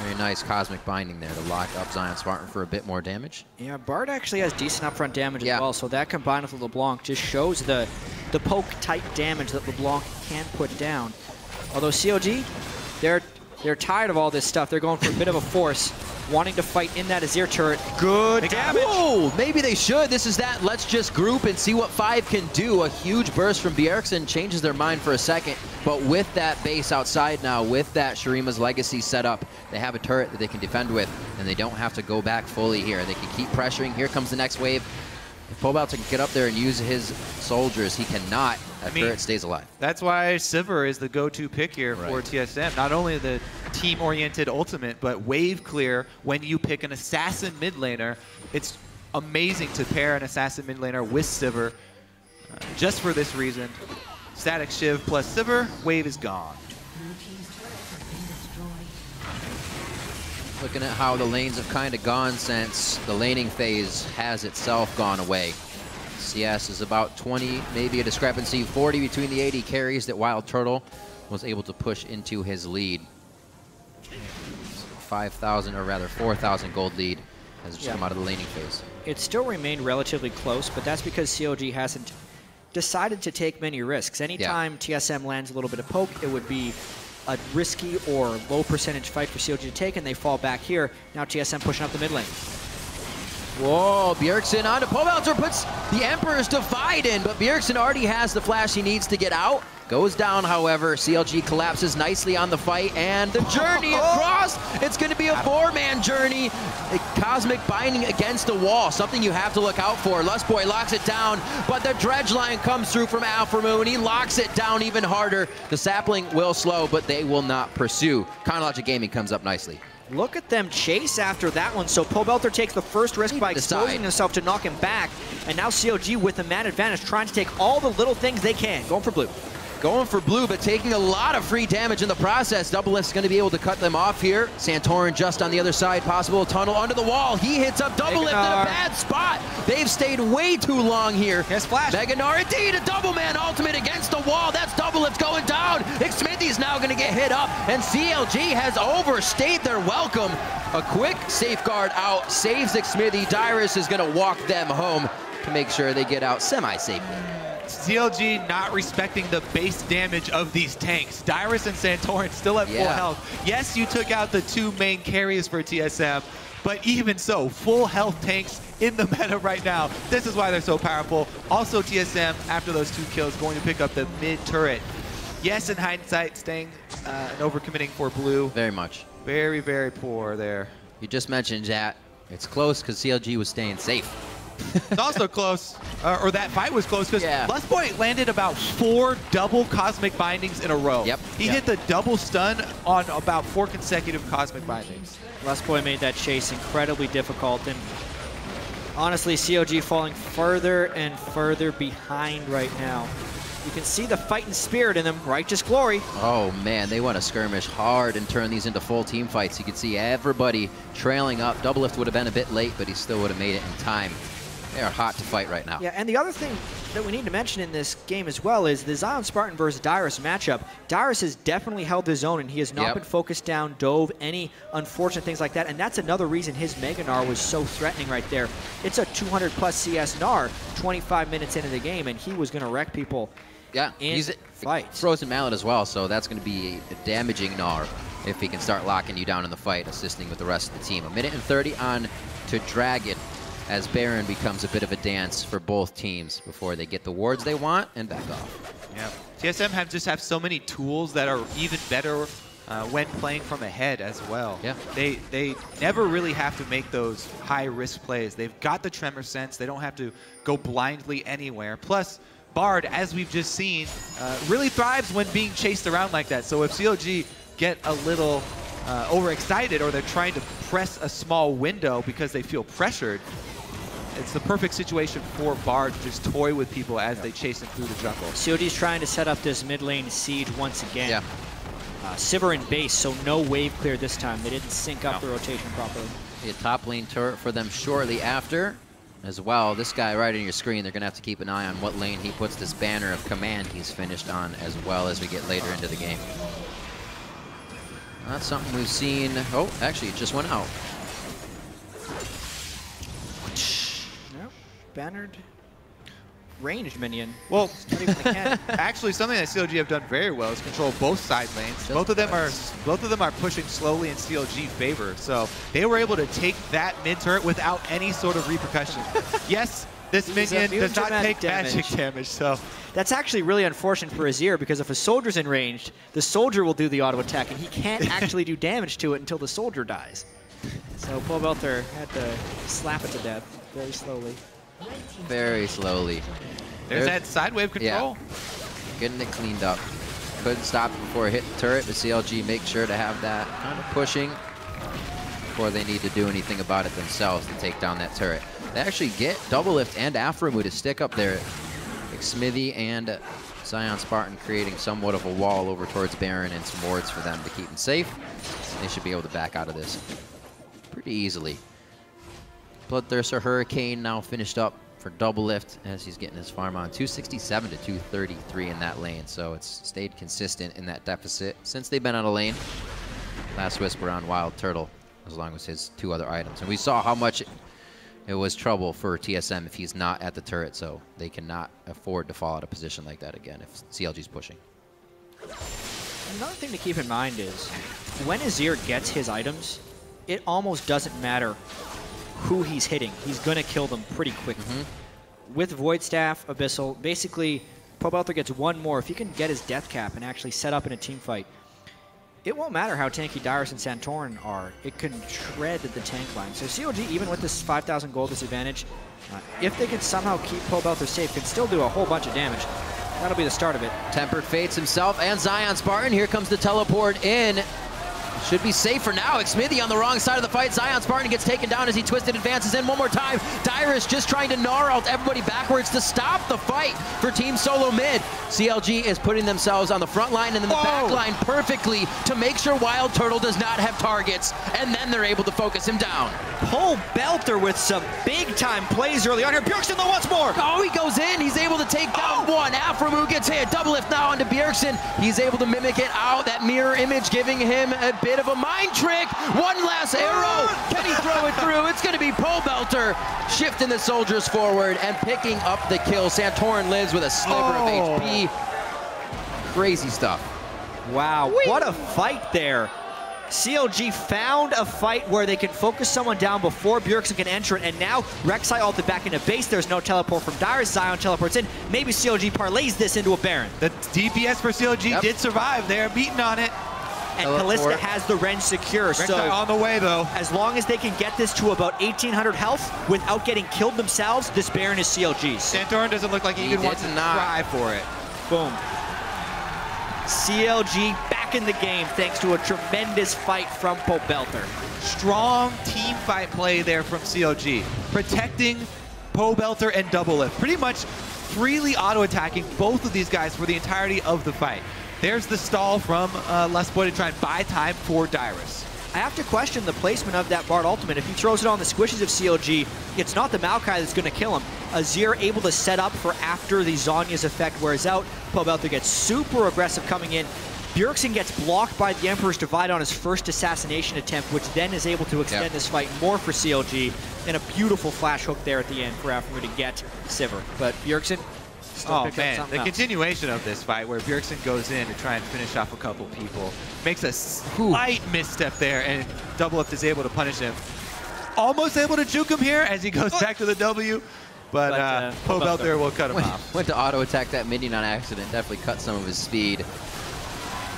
Very nice Cosmic Binding there to lock up Zion Spartan for a bit more damage. Yeah, Bard actually has decent upfront damage as well, so that combined with LeBlanc just shows the poke type damage that LeBlanc can put down. Although CLG, they're They're tired of all this stuff. They're going for a bit of a force, wanting to fight in that Azir turret. Good damage. Whoa, maybe they should. This is that let's just group and see what 5 can do. A huge burst from Bjergsen changes their mind for a second. But with that base outside now, with that Shurima's Legacy set up, they have a turret that they can defend with, and they don't have to go back fully here. They can keep pressuring. Here comes the next wave. If Pobelter can get up there and use his soldiers, he cannot. That turret stays alive. That's why Sivir is the go-to pick here for TSM. Not only the team-oriented ultimate, but wave clear when you pick an assassin mid laner. It's amazing to pair an assassin mid laner with Sivir just for this reason. Static Shiv plus Sivir, wave is gone. Looking at how the lanes have kind of gone since the laning phase has itself gone away. CS is about 20, maybe a discrepancy, 40 between the 80 carries that Wild Turtle was able to push into his lead. 5,000, or rather 4,000 gold lead has just come out of the laning phase. It still remained relatively close, but that's because CLG hasn't decided to take many risks. Anytime TSM lands a little bit of poke, it would be a risky or low percentage fight for CLG to take, and they fall back here. Now TSM pushing up the mid lane. Whoa, Bjergsen onto Pobelter, puts the Emperor's Divide in, but Bjergsen already has the flash he needs to get out. Goes down, however. CLG collapses nicely on the fight, and the journey across, it's going to be a 4-man journey. A cosmic binding against the wall, something you have to look out for. Lustboy locks it down, but the dredge line comes through from Alpha Moon. He locks it down even harder. The sapling will slow, but they will not pursue. Chronologic Gaming comes up nicely. Look at them chase after that one. So Pobelter takes the first risk by exposing himself to knock him back. And now CLG with the man advantage, trying to take all the little things they can. Going for blue. Going for blue, but taking a lot of free damage in the process. Doublelift's going to be able to cut them off here. Santorin just on the other side. Possible tunnel under the wall. He hits up Doublelift in a bad spot. They've stayed way too long here. Yes, flash. Meganar, indeed, a double man ultimate against the wall. That's Doublelift going down. Xmithie's now going to get hit up, and CLG has overstayed their welcome. A quick safeguard out saves Xmithie. Dyrus is going to walk them home to make sure they get out semi-safely. CLG not respecting the base damage of these tanks. Dyrus and Santorin still at full health. Yes, you took out the 2 main carries for TSM, but even so, full health tanks in the meta right now. This is why they're so powerful. Also, TSM, after those 2 kills, going to pick up the mid turret. Yes, in hindsight, staying and overcommitting for blue. Very much. Very, very poor there. You just mentioned that. It's close because CLG was staying safe. It's also close, or that fight was close, because Lustboy landed about 4 double Cosmic Bindings in a row. He hit the double stun on about 4 consecutive Cosmic Bindings. Lustboy made that chase incredibly difficult, and honestly, CLG falling further and further behind right now. You can see the fighting spirit in them, righteous glory. Oh man, they want to skirmish hard and turn these into full team fights. You can see everybody trailing up. Doublelift would have been a bit late, but he still would have made it in time. They are hot to fight right now. Yeah, and the other thing that we need to mention in this game as well is the Zion Spartan versus Dyrus matchup. Dyrus has definitely held his own, and he has not been focused down, dove, any unfortunate things like that, and that's another reason his Mega Gnar was so threatening right there. It's a 200 plus CS Gnar 25 minutes into the game, and he was going to wreck people he's fights. Frozen Mallet as well, so that's going to be a damaging Gnar if he can start locking you down in the fight, assisting with the rest of the team. 1:30 on to Dragon, as Baron becomes a bit of a dance for both teams before they get the wards they want and back off. Yeah, TSM just have so many tools that are even better when playing from ahead as well. Yeah. They never really have to make those high-risk plays. They've got the tremor sense. They don't have to go blindly anywhere. Plus, Bard, as we've just seen, really thrives when being chased around like that. So if CLG get a little overexcited, or they're trying to press a small window because they feel pressured, it's the perfect situation for Bard to just toy with people as they chase him through the jungle. COD's trying to set up this mid lane siege once again. Sivir in base, so no wave clear this time. They didn't sync up the rotation properly. A top lane turret for them shortly after as well. This guy right on your screen, they're going to have to keep an eye on what lane he puts this banner of command he's finished on as well as we get later into the game. That's something we've seen. Oh, actually, it just went out. Bannered. ranged minion. Well, Not even a cannon. actually, something that CLG have done very well is control both side lanes. Both of them are pushing slowly in CLG favor. So they were able to take that mid turret without any sort of repercussion. Yes, this minion does not take magic damage. So that's actually really unfortunate for Azir, because if a soldier's in ranged, the soldier will do the auto attack, and he can't actually do damage to it until the soldier dies. So Pobelter had to slap it to death very slowly. Very slowly. there's that side wave control. Yeah. Getting it cleaned up. Couldn't stop it before it hit the turret, but CLG make sure to have that kind of pushing before they need to do anything about it themselves to take down that turret. They actually get Double Lift and Aframu to stick up there. Like Smithy and Zion Spartan creating somewhat of a wall over towards Baron and some wards for them to keep them safe. They should be able to back out of this pretty easily. Bloodthirster Hurricane now finished up for Double Lift as he's getting his farm on. 267 to 233 in that lane, so it's stayed consistent in that deficit since they've been on a lane. Last Whisper on Wild Turtle, as long as his 2 other items. And we saw how much it was trouble for TSM if he's not at the turret, so they cannot afford to fall out of position like that again if CLG's pushing. Another thing to keep in mind is when Azir gets his items, it almost doesn't matter who he's hitting. He's going to kill them pretty quickly. With Void Staff, Abyssal, basically, Pobelter gets one more. If he can get his death cap and actually set up in a team fight, it won't matter how tanky Dyrus and Santorin are. It can shred the tank line. So CLG, even with this 5,000 gold disadvantage, if they can somehow keep Pobelter safe, can still do a whole bunch of damage. That'll be the start of it. Tempered Fates himself and Zion Spartan. Here comes the teleport in. Should be safe for now. Smithy on the wrong side of the fight. Zion Spartan gets taken down as he twisted advances in one more time. Dyrus just trying to gnaw out everybody backwards to stop the fight for Team SoloMid. CLG is putting themselves on the front line and then the back line perfectly to make sure Wild Turtle does not have targets, and then they're able to focus him down. Pobelter with some big-time plays early on here. Bjergsen though once more. Oh, he goes in. He's able to take down one. Aframu gets hit. Double Lift now onto Bjergsen. He's able to mimic it out. That mirror image giving him a bit of a mind trick. One last arrow. Can he throw it through? It's going to be Pobelter shifting the soldiers forward and picking up the kill. Santorin lives with a sliver of HP. Crazy stuff. Wow, what a fight there. CLG found a fight where they can focus someone down before Bjergsen can enter it, and now Rek'Sai ulted back into base. There's no teleport from Dyrus. Zion teleports in. Maybe CLG parlays this into a Baron. The DPS for CLG did survive. They're beating on it. And Kalista has the Ren secure. Rek'Sai so on the way, though. As long as they can get this to about 1,800 health without getting killed themselves, this Baron is CLG's. Santorin doesn't look like he even wants to try for it. Boom. CLG back in the game thanks to a tremendous fight from Pobelter. Strong team fight play there from CLG. Protecting Pobelter and Double Lift. Pretty much freely auto-attacking both of these guys for the entirety of the fight. There's the stall from Lustboy to try and buy time for Dyrus. I have to question the placement of that Bard ultimate. If he throws it on the squishes of CLG, it's not the Maokai that's going to kill him. Azir able to set up for after the Zhonya's effect wears out. Pobelter gets super aggressive coming in. Bjergsen gets blocked by the Emperor's Divide on his first assassination attempt, which then is able to extend this fight more for CLG. And a beautiful flash hook there at the end for Aframu to get Sivir. But Bjergsen still picks up something the else. Continuation of this fight where Bjergsen goes in to try and finish off a couple people. Makes a slight misstep there, and Double Lift is able to punish him. Almost able to juke him here as he goes back to the W. But Pobelter will cut him off. Went to auto-attack that minion on accident. Definitely cut some of his speed.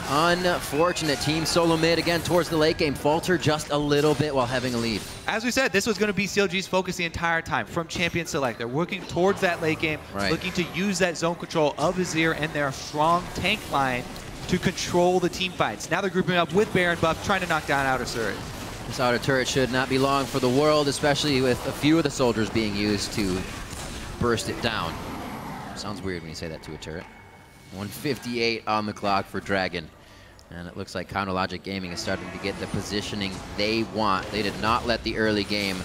Unfortunate. Team SoloMid again towards the late game. Falter just a little bit while having a lead. As we said, this was going to be CLG's focus the entire time from champion select. They're working towards that late game, looking to use that zone control of Azir and their strong tank line to control the team fights. Now they're grouping up with Baron buff, trying to knock down outer turret. This outer turret should not be long for the world, especially with a few of the soldiers being used to burst it down. Sounds weird when you say that to a turret. 158 on the clock for Dragon. And it looks like Counterlogic Gaming is starting to get the positioning they want. They did not let the early game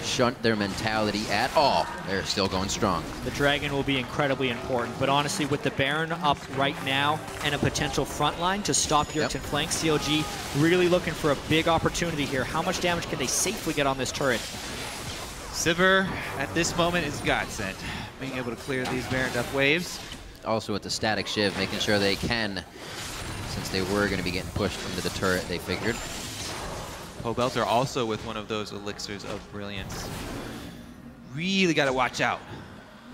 shunt their mentality at all. They're still going strong. The Dragon will be incredibly important, but honestly, with the Baron up right now and a potential front line to stop Bjergsen flank, CLG really looking for a big opportunity here. How much damage can they safely get on this turret? Sivir at this moment is godsend, being able to clear these Baron up waves. Also with the static shiv, making sure they can, since they were going to be getting pushed into the turret, they figured. Pobelter also with one of those elixirs of brilliance. Really got to watch out.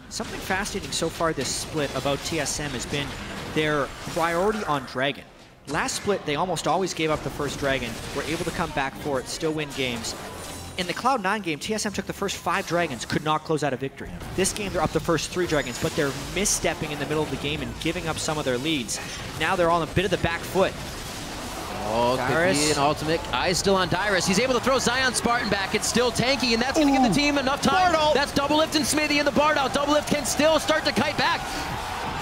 Something fascinating so far this split about TSM has been their priority on Dragon. Last split, they almost always gave up the first Dragon, were able to come back for it, still win games. In the Cloud9 game, TSM took the first 5 Dragons, could not close out a victory. This game, they're up the first 3 Dragons, but they're misstepping in the middle of the game and giving up some of their leads. Now they're on a bit of the back foot. Oh, could be an ultimate. Eyes still on Dyrus. He's able to throw Zion Spartan back. It's still tanky, and that's going to give the team enough time. That's double lift and Smithy in the Bard out. Double lift can still start to kite back.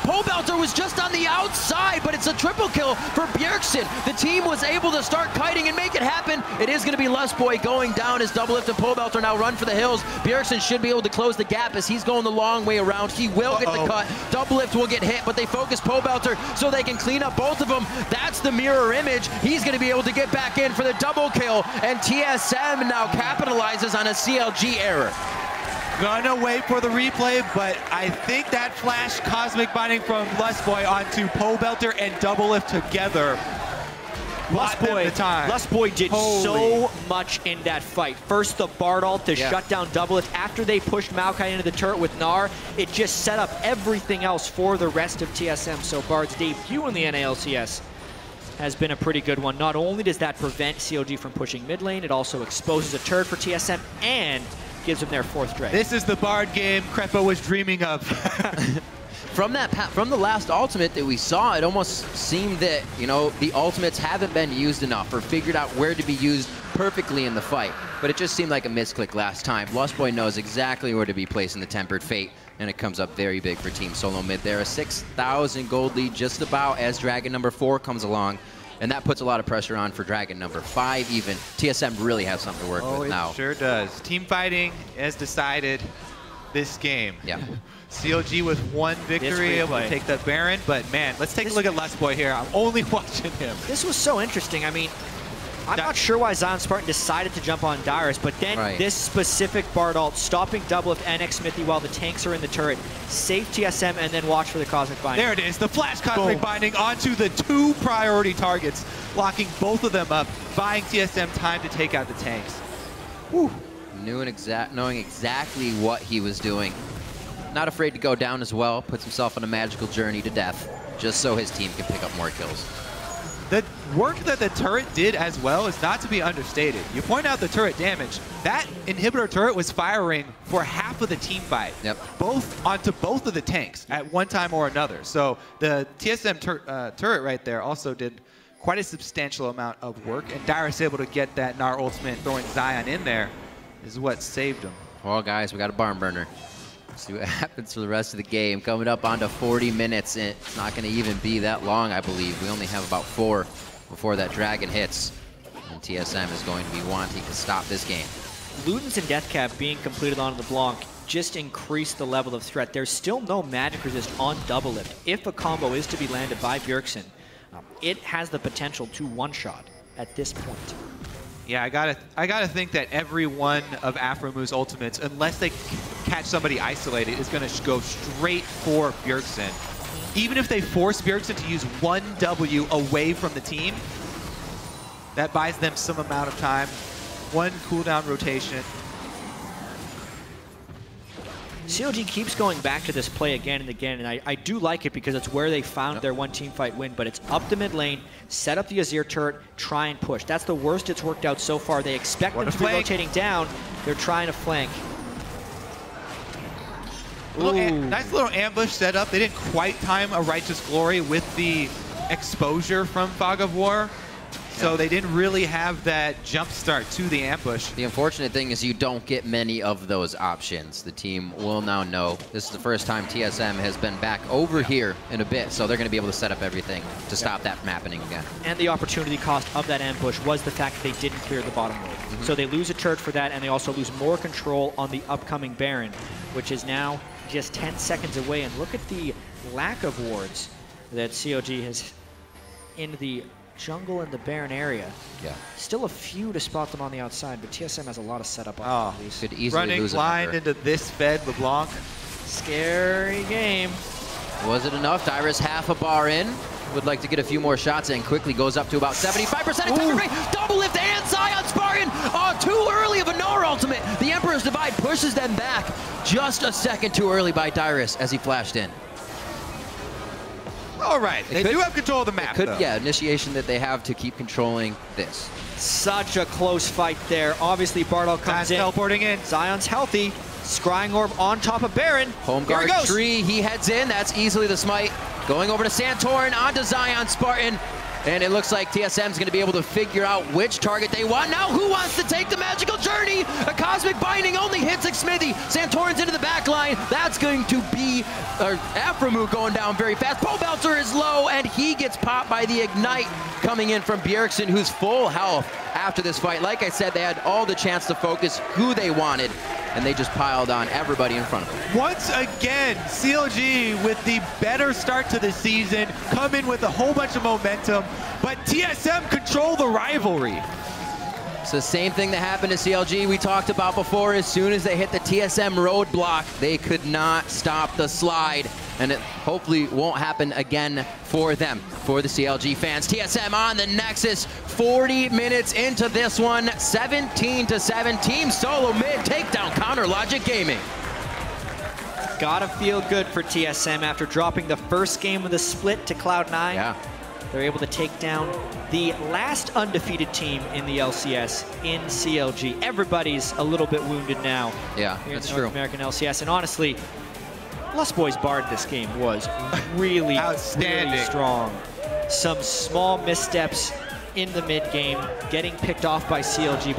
Pobelter was just on the outside, but it's a triple kill for Bjergsen. The team was able to start kiting and make it happen. It is going to be Lustboy going down as double lift and Pobelter now run for the hills. Bjergsen should be able to close the gap as he's going the long way around. He will get the cut. Double lift will get hit, but they focus Pobelter so they can clean up both of them. That's the mirror image. He's going to be able to get back in for the double kill, and TSM now capitalizes on a CLG error. Gonna wait for the replay, but I think that flash cosmic binding from Lustboy onto Pobelter and double lift together. Lustboy did so much in that fight. First the Bard ult to shut down double lift. After they pushed Maokai into the turret with Gnar, it just set up everything else for the rest of TSM. So Bard's debut in the NALCS has been a pretty good one. Not only does that prevent CLG from pushing mid lane, it also exposes a turret for TSM and gives them their 4th Dragon. This is the Bard game Krepo was dreaming of. From the last ultimate that we saw, it almost seemed that, you know, the ultimates haven't been used enough or figured out where to be used perfectly in the fight. But it just seemed like a misclick last time. Lustboy knows exactly where to be placed in the Tempered Fate, and it comes up very big for Team SoloMid. They're a 6,000 gold lead just about as Dragon number 4 comes along. And that puts a lot of pressure on for Dragon number 5 even. TSM really has something to work with now. Oh, it sure does. Team fighting has decided this game. Yeah. CLG with 1 victory, able to take that Baron. But man, let's take a look at Lustboy here. I'm only watching him. This was so interesting. I mean, I'm not sure why Zion Spartan decided to jump on Dyrus, but then this specific Bard ult, stopping double lift and Smithy while the tanks are in the turret, save TSM, and then watch for the Cosmic Binding. There it is, the Flash Cosmic Binding onto the 2 priority targets, locking both of them up, buying TSM time to take out the tanks. Whew. Knowing exactly what he was doing. Not afraid to go down as well, puts himself on a magical journey to death, just so his team can pick up more kills. The work that the turret did as well is not to be understated. You point out the turret damage. That inhibitor turret was firing for half of the team fight. Yep. Onto both of the tanks at one time or another. So the TSM turret right there also did quite a substantial amount of work. And Dyrus able to get that Gnar ultimate, throwing Zion in there, is what saved him. Well, guys, we got a barn burner. See what happens for the rest of the game. Coming up onto 40 minutes. It's not going to even be that long, I believe. We only have about 4 before that Dragon hits. And TSM is going to be wanting to stop this game. Ludens and Deathcap being completed onto the Blanc just increase the level of threat. There's still no magic resist on double lift. If a combo is to be landed by Bjergsen, it has the potential to one-shot at this point. Yeah, I gotta think that every one of Aphromu's ultimates, unless they catch somebody isolated, is gonna go straight for Bjergsen. Even if they force Bjergsen to use 1 W away from the team, that buys them some amount of time. 1 cooldown rotation. CLG keeps going back to this play again and again, and I do like it because it's where they found their 1 team fight win, but it's up the mid lane, set up the Azir turret, try and push. That's the worst it's worked out so far. They expect them to be rotating down. They're trying to flank. Nice little ambush set up. They didn't quite time a Righteous Glory with the exposure from Fog of War. So they didn't really have that jump start to the ambush. The unfortunate thing is you don't get many of those options. The team will now know. This is the first time TSM has been back over here in a bit, so they're going to be able to set up everything to stop that from happening again. And the opportunity cost of that ambush was the fact that they didn't clear the bottom road. So they lose a turret for that, and they also lose more control on the upcoming Baron, which is now just 10 seconds away. And look at the lack of wards that CLG has in the jungle in the Baron area. Yeah. Still a few to spot them on the outside, but TSM has a lot of setup on these. Could easily Running lose blind into this fed LeBlanc. Scary game. Was it enough? Dyrus half a bar in. Would like to get a few more shots in. Quickly goes up to about 75%. Double lift and Zion Spartan. Oh, too early of a Nor ultimate. The Emperor's Divide pushes them back just a second too early by Dyrus as he flashed in. All right, they do have control of the map, though. Yeah, initiation that they have to keep controlling this. Such a close fight there. Obviously, Bardoll comes in. Teleporting in. Zion's healthy. Scrying Orb on top of Baron. Home guard tree, he heads in. That's easily the smite. Going over to Santorin, onto Zion Spartan. And it looks like TSM's going to be able to figure out which target they want. Now, who wants to take the magical journey? A Cosmic Binding only hits Smithy. Santorin's into the back line. That's going to be Aframu going down very fast. Pobelter is low, and he gets popped by the Ignite coming in from Bjergsen, who's full health after this fight. Like I said, they had all the chance to focus who they wanted, and they just piled on everybody in front of them. Once again, CLG with the better start to the season, come in with a whole bunch of momentum, but TSM control the rivalry. It's the same thing that happened to CLG we talked about before. As soon as they hit the TSM roadblock, they could not stop the slide, and it hopefully won't happen again for them, for the CLG fans. TSM on the Nexus, 40 minutes into this one, 17-7. Team SoloMid takedown Counter Logic Gaming. Gotta feel good for TSM after dropping the first game of the split to Cloud9. Yeah. They're able to take down the last undefeated team in the LCS in CLG. Everybody's a little bit wounded now. Yeah, here that's in the North true. American LCS. And honestly, Lost Boys Bard this game was really, outstanding. really strong. Some small missteps in the mid game, getting picked off by CLG. But